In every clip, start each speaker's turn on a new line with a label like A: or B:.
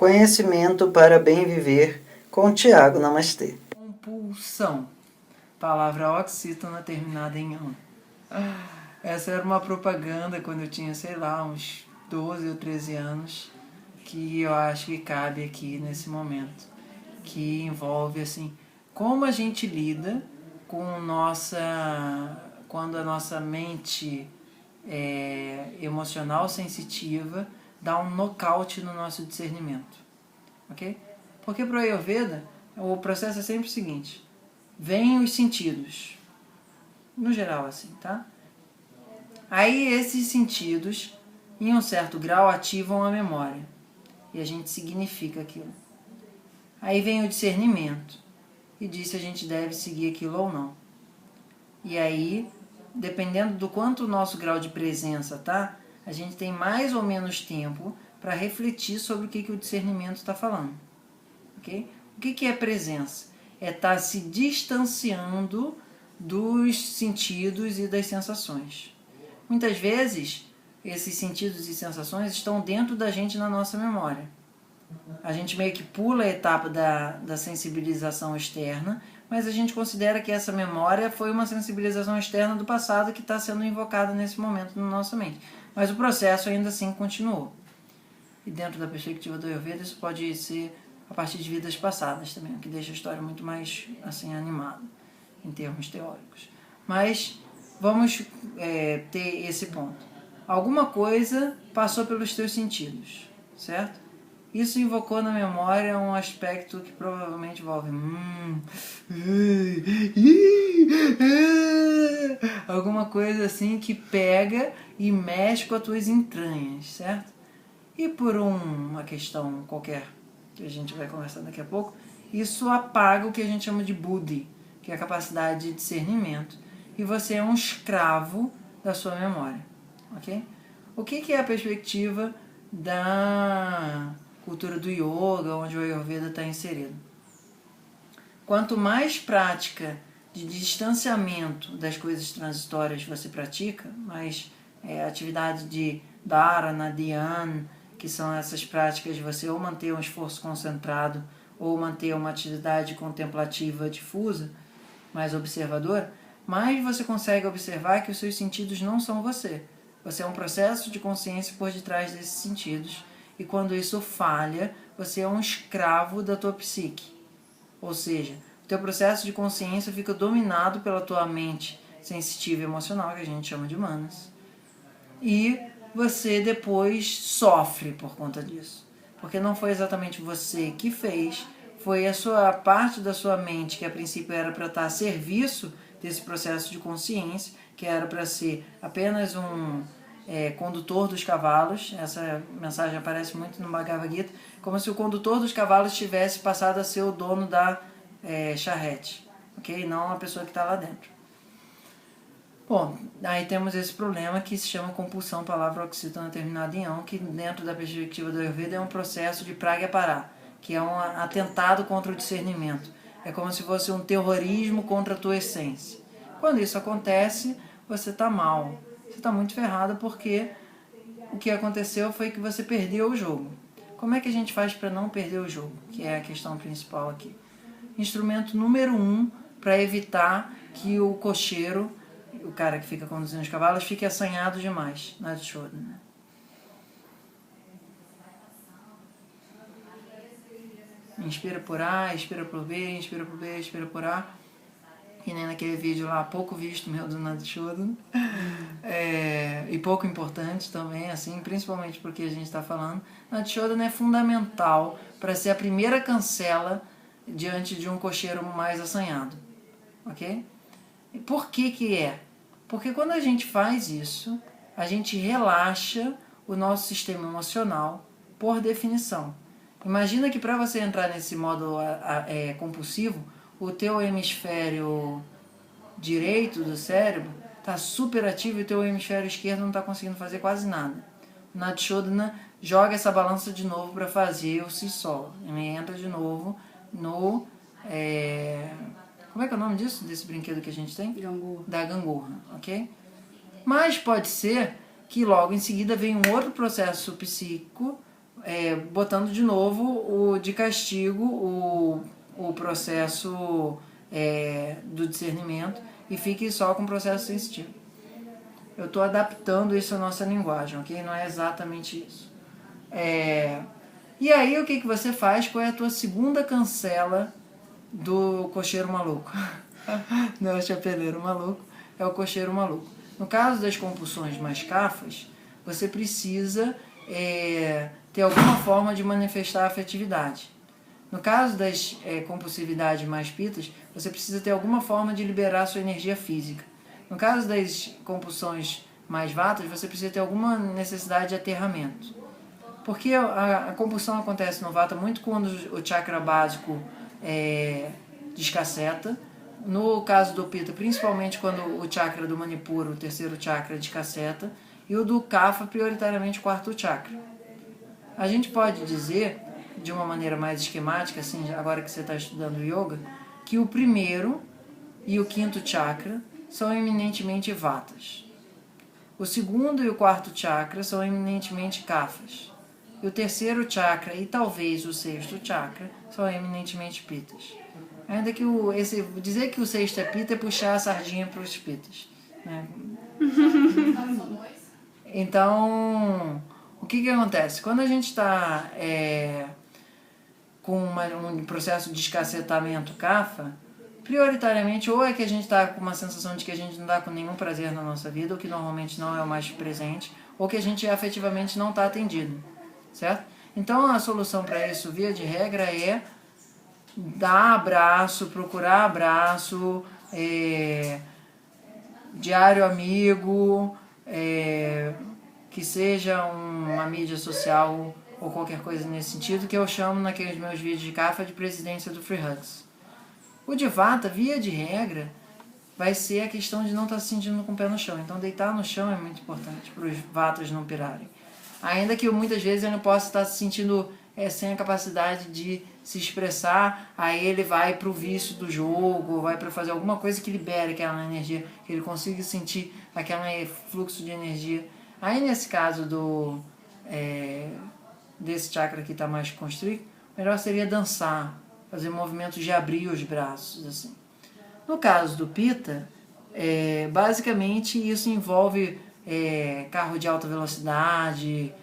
A: Conhecimento para bem viver, com Tiago Namastê.
B: Compulsão. Palavra oxítona terminada em ão. Essa era uma propaganda quando eu tinha, sei lá, uns 12 ou 13 anos, que eu acho que cabe aqui nesse momento, que envolve assim, como a gente lida com quando a nossa mente emocional sensitiva dá um nocaute no nosso discernimento, ok? Porque para o Ayurveda o processo é sempre o seguinte: vêm os sentidos, no geral assim, tá? Aí esses sentidos, em um certo grau, ativam a memória e a gente significa aquilo. Aí vem o discernimento e diz se a gente deve seguir aquilo ou não. E aí, dependendo do quanto o nosso grau de presença tá, a gente tem mais ou menos tempo para refletir sobre o que o discernimento está falando. Okay? O que é presença? É estar se distanciando dos sentidos e das sensações. Muitas vezes, esses sentidos e sensações estão dentro da gente na nossa memória. A gente meio que pula a etapa da sensibilização externa, mas a gente considera que essa memória foi uma sensibilização externa do passado que está sendo invocada nesse momento na nossa mente. Mas o processo ainda assim continuou. E dentro da perspectiva do Ayurveda, isso pode ser a partir de vidas passadas também, o que deixa a história muito mais assim animada, em termos teóricos. Mas vamos ter esse ponto. Alguma coisa passou pelos teus sentidos, certo? Isso invocou na memória um aspecto que provavelmente envolve alguma coisa assim que pega e mexe com as tuas entranhas, certo? E por uma questão qualquer, que a gente vai conversar daqui a pouco, isso apaga o que a gente chama de buddhi, que é a capacidade de discernimento, e você é um escravo da sua memória, ok? O que é a perspectiva da cultura do yoga, onde o Ayurveda está inserido? Quanto mais prática de distanciamento das coisas transitórias você pratica, mais atividade de dharana, dhyana, que são essas práticas de você ou manter um esforço concentrado ou manter uma atividade contemplativa difusa, mais observadora, mais você consegue observar que os seus sentidos não são você. Você é um processo de consciência por detrás desses sentidos, e quando isso falha, você é um escravo da tua psique. Ou seja, o teu processo de consciência fica dominado pela tua mente sensitiva e emocional, que a gente chama de manas. E você depois sofre por conta disso. Porque não foi exatamente você que fez, foi a sua parte da sua mente, que a princípio era para estar a serviço desse processo de consciência, que era para ser apenas um condutor dos cavalos. Essa mensagem aparece muito no Bhagavad Gita, como se o condutor dos cavalos tivesse passado a ser o dono da charrete, ok? Não a pessoa que está lá dentro. Bom, aí temos esse problema que se chama compulsão, palavra oxítona terminada em ão, que dentro da perspectiva do Ayurveda é um processo de pragya-para, que é um atentado contra o discernimento. É como se fosse um terrorismo contra a tua essência. Quando isso acontece, você está mal. Você está muito ferrado porque o que aconteceu foi que você perdeu o jogo. Como é que a gente faz para não perder o jogo? Que é a questão principal aqui. Instrumento número 1 para evitar que o cocheiro, o cara que fica conduzindo os cavalos, fique assanhado demais na Shodhana. Inspira por A, expira por B, inspira por B, expira por A. Que nem naquele vídeo lá, pouco visto meu do Nadishodhana. E pouco importante também, assim, principalmente porque a gente está falando. Nadishodhana é fundamental para ser a primeira cancela diante de um cocheiro mais assanhado. Ok? E por que é? Porque quando a gente faz isso, a gente relaxa o nosso sistema emocional por definição. Imagina que para você entrar nesse modo compulsivo, o teu hemisfério direito do cérebro está super ativo e o teu hemisfério esquerdo não está conseguindo fazer quase nada. O Nadishodhana joga essa balança de novo para fazer o Sisol. Ele entra de novo no... como é que é o nome disso? Desse brinquedo que a gente tem?
C: Gangorra.
B: Da gangorra, ok? Mas pode ser que logo em seguida venha um outro processo psíquico, botando de novo de castigo o processo do discernimento e fique só com o processo sensitivo. Eu estou adaptando isso à nossa linguagem, ok? Não é exatamente isso. E aí o que você faz? Qual é a tua segunda cancela do cocheiro maluco? Não é o chapeleiro maluco, é o cocheiro maluco. No caso das compulsões mais cafas, você precisa ter alguma forma de manifestar a afetividade. No caso das compulsividades mais pitas, você precisa ter alguma forma de liberar a sua energia física. No caso das compulsões mais vatas, você precisa ter alguma necessidade de aterramento. Porque a compulsão acontece no vata muito quando o chakra básico descaceta. No caso do pita, principalmente quando o chakra do manipura, o terceiro chakra, descaceta. E o do kapha, prioritariamente o quarto chakra. A gente pode dizer, de uma maneira mais esquemática, assim, agora que você está estudando yoga, que o primeiro e o quinto chakra são eminentemente vatas. O segundo e o quarto chakra são eminentemente kaphas. E o terceiro chakra e talvez o sexto chakra são eminentemente pitas. Ainda que dizer que o sexto é pita é puxar a sardinha para os pitas. Né? Então, o que acontece? Quando a gente está com um processo de escacetamento kapha, prioritariamente ou é que a gente está com uma sensação de que a gente não está com nenhum prazer na nossa vida, ou que normalmente não é o mais presente, ou que a gente afetivamente não está atendido, certo? Então a solução para isso, via de regra, é dar abraço, procurar abraço, diário amigo, que seja uma mídia social ou qualquer coisa nesse sentido, que eu chamo naqueles meus vídeos de kapha de presidência do Free Hugs. O de vata, via de regra, vai ser a questão de não estar se sentindo com o pé no chão. Então deitar no chão é muito importante para os vatas não pirarem. Ainda que muitas vezes ele não possa estar se sentindo sem a capacidade de se expressar, aí ele vai para o vício do jogo, vai para fazer alguma coisa que libere aquela energia, que ele consiga sentir aquele fluxo de energia. Aí nesse caso desse chakra que está mais constricto, melhor seria dançar, fazer movimentos de abrir os braços, assim. No caso do pita, basicamente isso envolve carro de alta velocidade,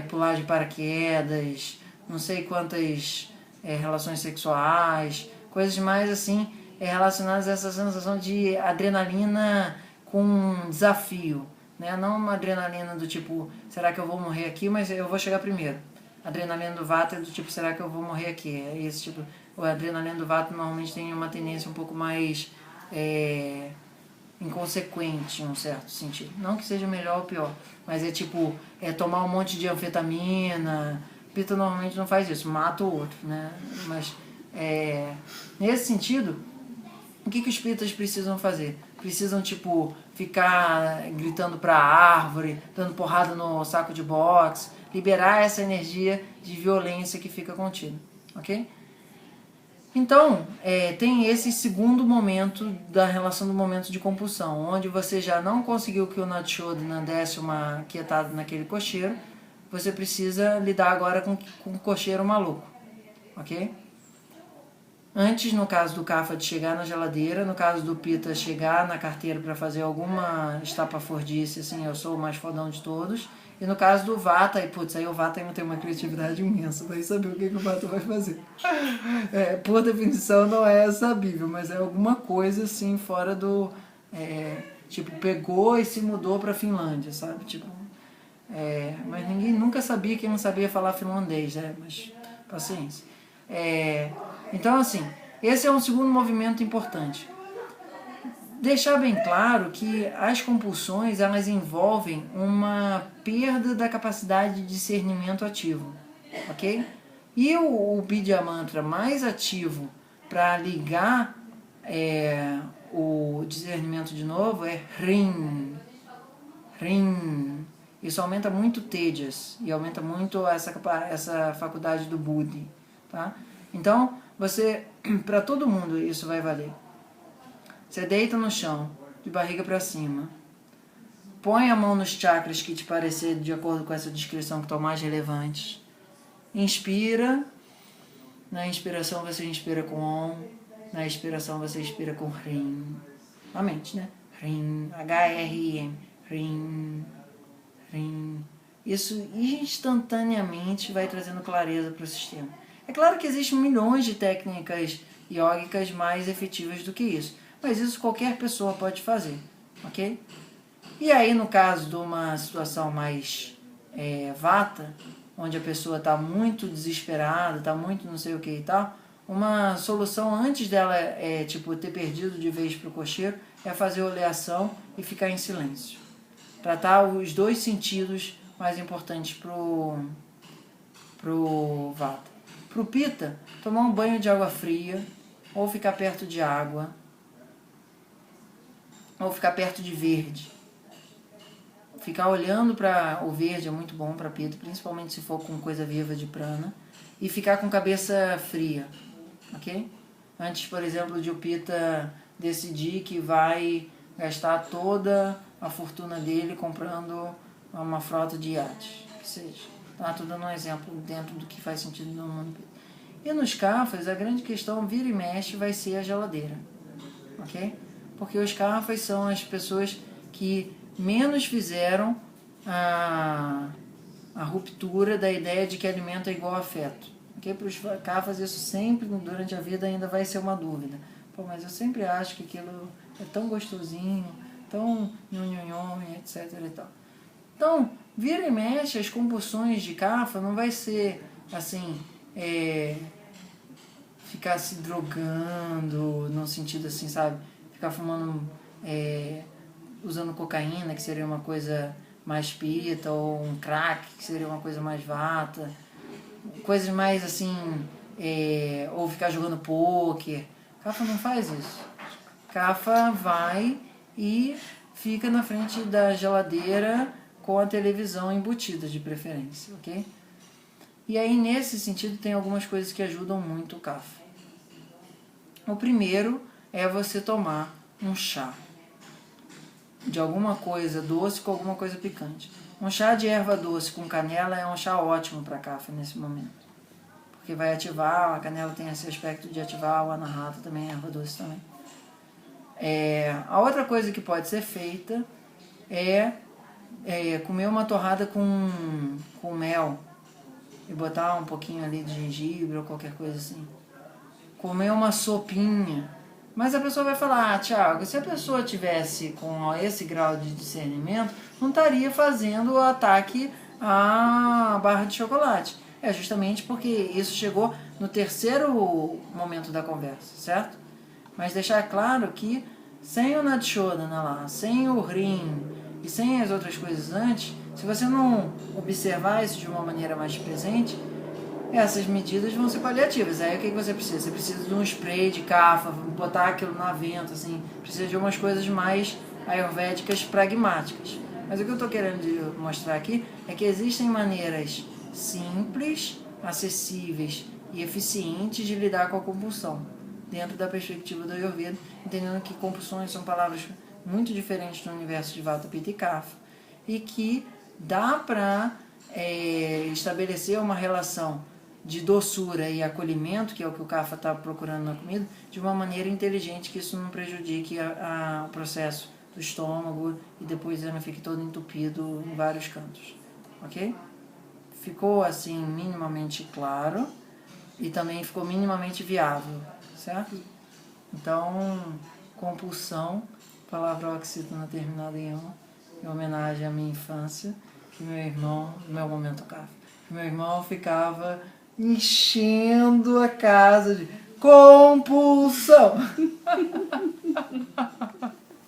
B: pular de paraquedas, não sei quantas relações sexuais, coisas mais assim relacionadas a essa sensação de adrenalina com desafio, né? Não uma adrenalina do tipo, será que eu vou morrer aqui, mas eu vou chegar primeiro. A adrenalina do vata é do tipo, será que eu vou morrer aqui? É esse tipo. O adrenalina do vata normalmente tem uma tendência um pouco mais inconsequente em um certo sentido. Não que seja melhor ou pior, mas tomar um monte de anfetamina. Pita normalmente não faz isso, mata o outro, né? Mas nesse sentido, o que os pitas precisam fazer? Precisam ficar gritando pra árvore, dando porrada no saco de boxe, liberar essa energia de violência que fica contida, ok? Então, tem esse segundo momento da relação do momento de compulsão, onde você já não conseguiu que o Natshodana desse uma quietada naquele cocheiro, você precisa lidar agora com o cocheiro maluco, ok? Antes, no caso do kapha, de chegar na geladeira, no caso do pita, chegar na carteira para fazer alguma estapafurdice, assim, eu sou o mais fodão de todos. E no caso do vata, aí o vata ainda tem uma criatividade imensa, vai saber o que o vata vai fazer. Por definição não é sabível, mas é alguma coisa assim fora do... pegou e se mudou para a Finlândia, sabe? Mas ninguém nunca sabia que não sabia falar finlandês, mas paciência. Então, assim, esse é um segundo movimento importante. Deixar bem claro que as compulsões, elas envolvem uma perda da capacidade de discernimento ativo, ok? E o Bidya Mantra mais ativo para ligar o discernimento de novo é Hrim. Hrim. Isso aumenta muito Tejas e aumenta muito essa faculdade do Buddhi, tá? Então, para todo mundo isso vai valer. Você deita no chão, de barriga para cima. Põe a mão nos chakras que te parecer de acordo com essa descrição que estão mais relevantes. inspira, na inspiração você inspira com OM, na expiração você expira com RIM. A mente, né? RIM, H-R-I-M, RIM, RIM. Isso instantaneamente vai trazendo clareza para o sistema. É claro que existem milhões de técnicas yógicas mais efetivas do que isso, mas isso qualquer pessoa pode fazer, ok? E aí, no caso de uma situação mais vata, onde a pessoa está muito desesperada, está muito não sei o que e tal, uma solução antes dela ter perdido de vez para o cocheiro é fazer oleação e ficar em silêncio. Tratar os dois sentidos mais importantes pro vata. Pro Pitta, tomar um banho de água fria, ou ficar perto de água, ou ficar perto de verde. Ficar olhando para o verde é muito bom para Pitta, principalmente se for com coisa viva de prana, e ficar com cabeça fria, ok? Antes, por exemplo, de o Pitta decidir que vai gastar toda a fortuna dele comprando uma frota de iates, que seja. Tá? Estou dando um exemplo dentro do que faz sentido no mundo. E nos Kaffas, a grande questão, vira e mexe, vai ser a geladeira, ok? Porque os Kaffas são as pessoas que menos fizeram a ruptura da ideia de que alimento é igual a afeto. Okay? Para os Kaffas, isso sempre, durante a vida, ainda vai ser uma dúvida. Pô, mas eu sempre acho que aquilo é tão gostosinho, tão nhonhonhon, etc. e tal. Então, vira e mexe, as compulsões de Kapha não vai ser, assim, ficar se drogando, no sentido assim, sabe? Ficar fumando, usando cocaína, que seria uma coisa mais pita, ou um crack, que seria uma coisa mais vata. Coisas mais, assim, ou ficar jogando pôquer. Kapha não faz isso. Kapha vai e fica na frente da geladeira com a televisão embutida, de preferência, ok? E aí, nesse sentido, tem algumas coisas que ajudam muito o Kapha. O primeiro é você tomar um chá de alguma coisa doce com alguma coisa picante. Um chá de erva doce com canela é um chá ótimo para Kapha nesse momento. Porque vai ativar, a canela tem esse aspecto de ativar, o anahata também, a erva doce também. A outra coisa que pode ser feita é comer uma torrada com mel e botar um pouquinho ali de gengibre ou qualquer coisa assim. Comer uma sopinha. Mas a pessoa vai falar, Thiago, se a pessoa tivesse com esse grau de discernimento, não estaria fazendo o ataque à barra de chocolate. É justamente porque isso chegou no terceiro momento da conversa, certo? Mas deixar claro que sem o Nadshodhana lá, sem o Rim e sem as outras coisas antes, se você não observar isso de uma maneira mais presente, essas medidas vão ser paliativas. Aí o que você precisa? Você precisa de um spray de Kapha, botar aquilo no vento, assim, precisa de umas coisas mais ayurvédicas pragmáticas. Mas o que eu estou querendo mostrar aqui é que existem maneiras simples, acessíveis e eficientes de lidar com a compulsão, dentro da perspectiva do Ayurveda, entendendo que compulsões são palavras muito diferentes no universo de Vata, Pitta e Kapha, e que dá para estabelecer uma relação de doçura e acolhimento, que é o que o Kapha está procurando na comida, de uma maneira inteligente, que isso não prejudique o processo do estômago e depois ele não fique todo entupido em vários cantos, ok? Ficou assim minimamente claro e também ficou minimamente viável, certo? Então, compulsão, palavra oxítona terminada em "on", em homenagem à minha infância, que meu irmão, no meu momento Kapha, meu irmão ficava enchendo a casa de compulsão.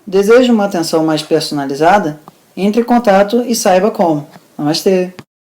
A: Deseja uma atenção mais personalizada? Entre em contato e saiba como. Namastê!